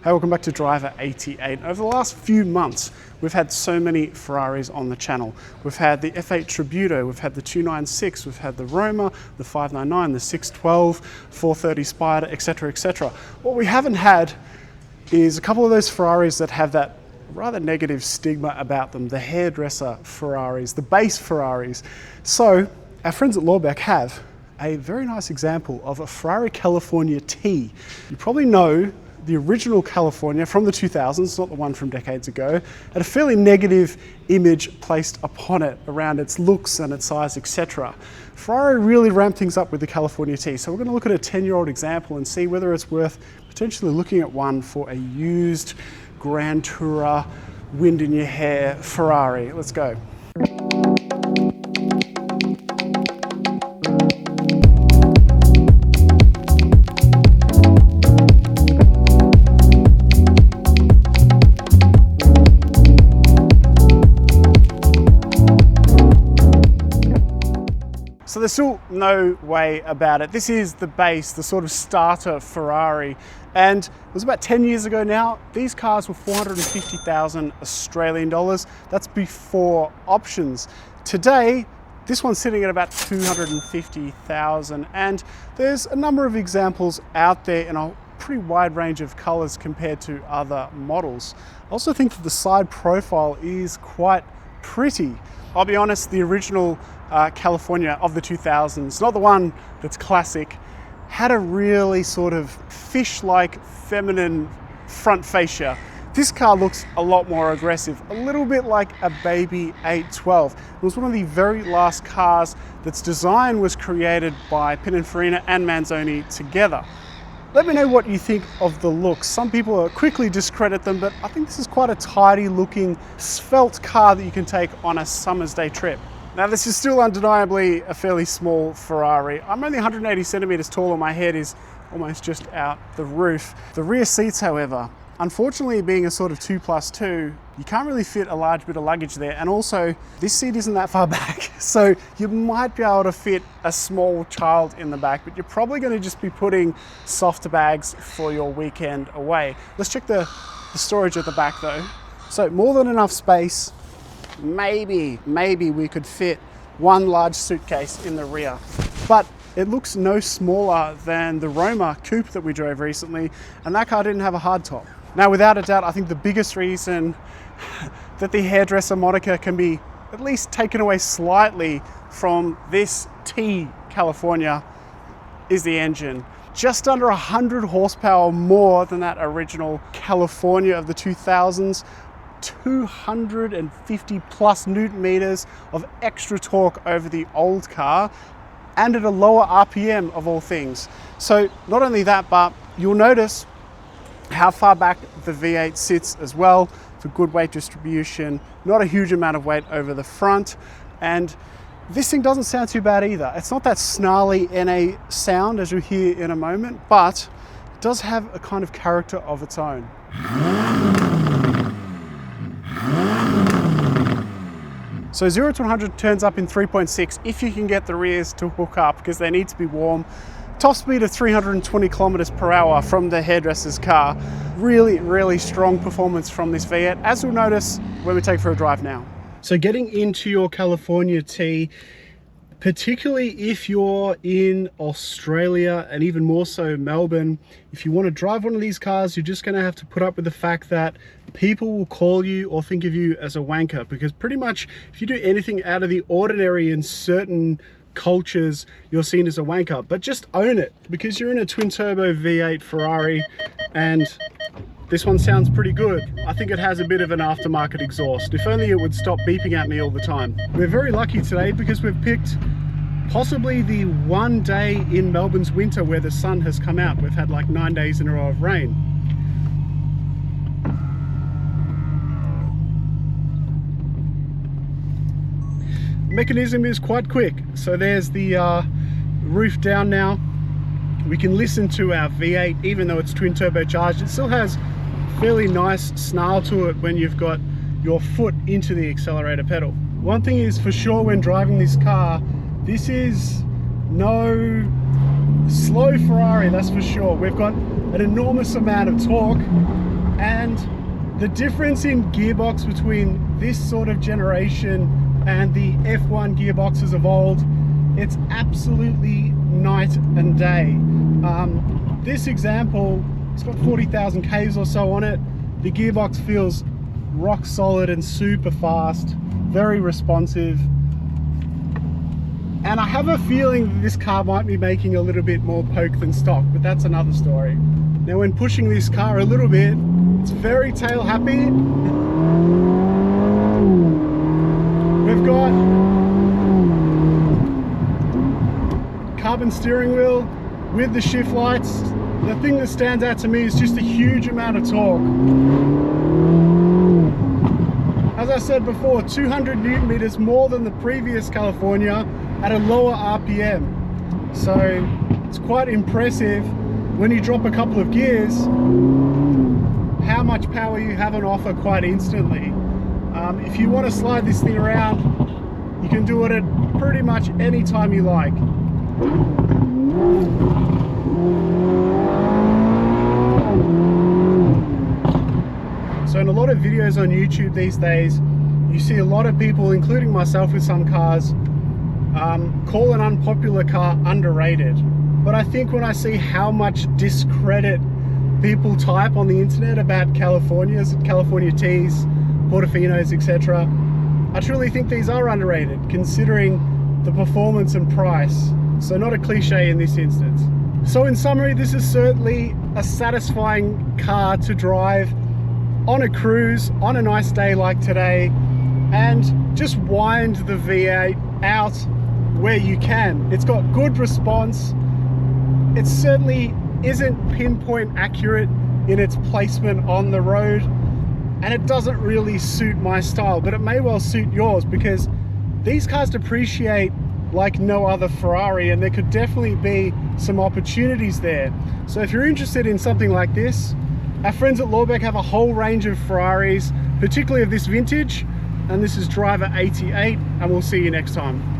Hey, welcome back to Driver 88. Over the last few months, we've had so many Ferraris on the channel. We've had the F8 Tributo, we've had the 296, we've had the Roma, the 599, the 612, 430 Spider, etc, etc. What we haven't had is a couple of those Ferraris that have that rather negative stigma about them, the hairdresser Ferraris, the base Ferraris. So our friends at Lorbeck have a very nice example of a Ferrari California T. You probably know the original California from the 2000s, not the one from decades ago, had a fairly negative image placed upon it around its looks and its size, etc. Ferrari really ramped things up with the California T, so we're going to look at a 10-year-old example and see whether it's worth potentially looking at one for a used Grand Tourer, wind in your hair Ferrari. Let's go. So there's still no way about it. This is the base, the sort of starter Ferrari. And it was about 10 years ago now. These cars were 450,000 Australian dollars. That's before options. Today, this one's sitting at about 250,000. And there's a number of examples out there in a pretty wide range of colors compared to other models. I also think that the side profile is quite pretty. I'll be honest, the original California of the 2000s, not the one that's classic, had a really sort of fish-like feminine front fascia. This car looks a lot more aggressive, a little bit like a baby 812. It was one of the very last cars that's design was created by Pininfarina and Manzoni together. Let me know what you think of the looks. Some people quickly discredit them, but I think this is quite a tidy looking, svelte car that you can take on a summer's day trip. Now this is still undeniably a fairly small Ferrari. I'm only 180 centimeters tall and my head is almost just out the roof. The rear seats, however, unfortunately being a sort of 2+2, you can't really fit a large bit of luggage there. And also this seat isn't that far back. So you might be able to fit a small child in the back, but you're probably going to just be putting softer bags for your weekend away. Let's check the storage at the back though. So more than enough space. Maybe we could fit one large suitcase in the rear, but it looks no smaller than the Roma coupe that we drove recently, and that car didn't have a hardtop. Now, without a doubt, I think the biggest reason that the hairdresser moniker can be at least taken away slightly from this T California is the engine. Just under 100 horsepower more than that original California of the 2000s. 250 plus Newton meters of extra torque over the old car, and at a lower RPM of all things. So not only that, but you'll notice how far back the V8 sits as well for good weight distribution, not a huge amount of weight over the front, and this thing doesn't sound too bad either. It's not that snarly NA sound as you'll hear in a moment, but it does have a kind of character of its own. So 0 to 100 turns up in 3.6 if you can get the rears to hook up, because they need to be warm. Top speed of 320 kilometers per hour from the hairdresser's car. Really, really strong performance from this V8, as we'll notice when we take for a drive now. So getting into your California T, particularly if you're in Australia and even more so Melbourne, if you want to drive one of these cars, you're just going to have to put up with the fact that people will call you or think of you as a wanker, because pretty much if you do anything out of the ordinary in certain cultures, you're seen as a wanker. But just own it, because you're in a twin turbo V8 Ferrari and this one sounds pretty good. I think it has a bit of an aftermarket exhaust. If only it would stop beeping at me all the time. We're very lucky today because we've picked possibly the one day in Melbourne's winter where the sun has come out. We've had like 9 days in a row of rain. Mechanism is quite quick. So there's the roof down now. We can listen to our V8 even though it's twin turbocharged. It still has fairly nice snarl to it when you've got your foot into the accelerator pedal. One thing is for sure when driving this car, this is no slow Ferrari, that's for sure. We've got an enormous amount of torque, And the difference in gearbox between this sort of generation and the F1 gearboxes of old, it's absolutely night and day. This example, it's got 40,000 Ks or so on it. The gearbox feels rock solid and super fast, very responsive. And I have a feeling that this car might be making a little bit more poke than stock, but that's another story. Now when pushing this car a little bit, it's very tail happy. We've got carbon steering wheel with the shift lights. The thing that stands out to me is just a huge amount of torque. As I said before, 200 Newton meters more than the previous California at a lower RPM. So it's quite impressive when you drop a couple of gears, how much power you have on offer quite instantly. If you want to slide this thing around, you can do it at pretty much any time you like. So in a lot of videos on YouTube these days, you see a lot of people, including myself with some cars, call an unpopular car underrated. But I think when I see how much discredit people type on the internet about Californias, California Ts, Portofinos, etc., I truly think these are underrated considering the performance and price. So not a cliche in this instance. So in summary, this is certainly a satisfying car to drive on a cruise, on a nice day like today, and just wind the V8 out where you can. It's got good response. It certainly isn't pinpoint accurate in its placement on the road, and it doesn't really suit my style, but it may well suit yours because these cars depreciate like no other Ferrari, and there could definitely be some opportunities there. So if you're interested in something like this, our friends at Lorbeck have a whole range of Ferraris, particularly of this vintage, and this is driver 88, and we'll see you next time.